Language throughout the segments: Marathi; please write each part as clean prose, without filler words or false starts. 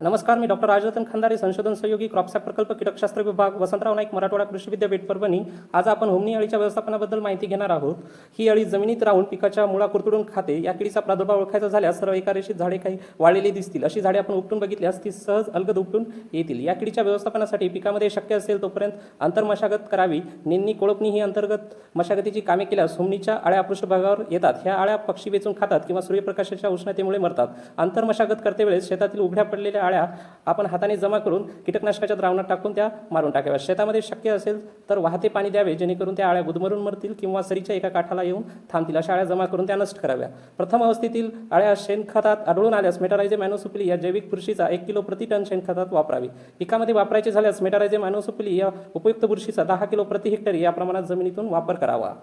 नमस्कार, मी डॉक्टर राजरतन खंदारे, संशोधन सहयोगी, क्रॉपसॅप प्रकल्प, कीटकशास्त्र विभाग, वसंतराव नाईक, मराठवाडा कृषी विद्यापीठ, परभणी. आज आपण होमनी अळीच्या व्यवस्थापनाबद्दल माहिती घेणार आहोत. ही अळी जमिनीत राहून पिकाच्या मुळा कुरतडून खाते. या किडीचा प्रादुर्भाव ओळखायचा झाल्यास सरळ एका रेषेत झाडे काही वाळलेली दिसतील. अशी झाडे आपण उपटून बघितल्यास ती सहज अलगद उपटून येतील. या किडीच्या व्यवस्थापनासाठी पिकामध्ये शक्य असेल तोपर्यंत आंतरमशागत करावी. निंदणी, कोळपणी ही अंतर्गत मशागतीची कामे केल्यास होमनीच्या अळ्या पृष्ठभागावर येतात. ह्या अळ्या पक्षी वेचून खातात किंवा सूर्यप्रकाशाच्या उष्णतेमुळे मरतात. आंतरमशागत करतेवेळेस शेतातील उघड्या पडलेल्या अळ्या आपण हाताने जमा करून कीटकनाशकाच्या द्रावणात टाकून त्या मारून टाकाव्या. शेतामध्ये शक्य असेल तर वाहते पाणी द्यावे, जेणेकरून त्या अळ्या गुदमरून मरतील किंवा सरीच्या एका काठाला येऊन थांबतील. अशा अळ्या जमा करून त्या नष्ट कराव्या. प्रथम अवस्थेतील अळ्या शेणखतात आढळून आल्यास मेटारायझेम एनोसोफिली या जैविक बुरशीचा 1 किलो प्रति टन शेणखतात वापरावी. पिकामध्ये वापरायचे झाल्यास मेटारायझेम एनोसोफिली या उपयुक्त बुरशीचा 10 किलो प्रति हेक्टरी या प्रमाणात जमिनीतून वापर करावा.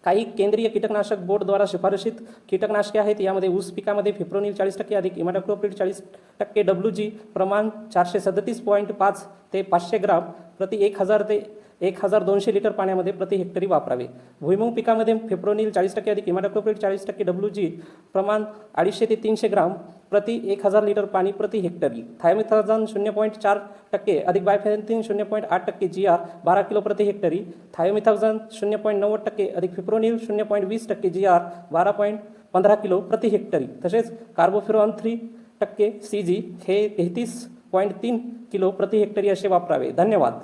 काही केंद्रीय कीटकनाशक बोर्डद्वारा शिफारशीत कीटकनाशके आहेत. यामध्ये ऊस पिकामध्ये फिप्रोनिल 40% अधिक इमाडाक्लोप्रिड 40% WG प्रमाण 437.5 ते 500 ग्राम प्रति 1000 ते 1200 लिटर पाण्यामध्ये प्रति हेक्टरी वापरावे. भुईमुग पिकामध्ये फिप्रोनिल 40% अधिक इमाडाक्लोप्रिड 40% WG प्रमाण 250 ते 300 ग्राम प्रति 1000 लिटर पाणी प्रति हेक्टरी. थायोमिथाक्झान 0.4% अधिक बायफेन्थिन 0.8% GR 12 किलो प्रति हेक्टरी. थायोमिथाक्झान 0.90% अधिक फिप्रोनिल 0.20% GR 12.15 किलो प्रति हेक्टरी. तसेच कार्बोफ्युरॉन 3% CG हे 33.3 किलो प्रति हेक्टरी असे वापरावे. धन्यवाद.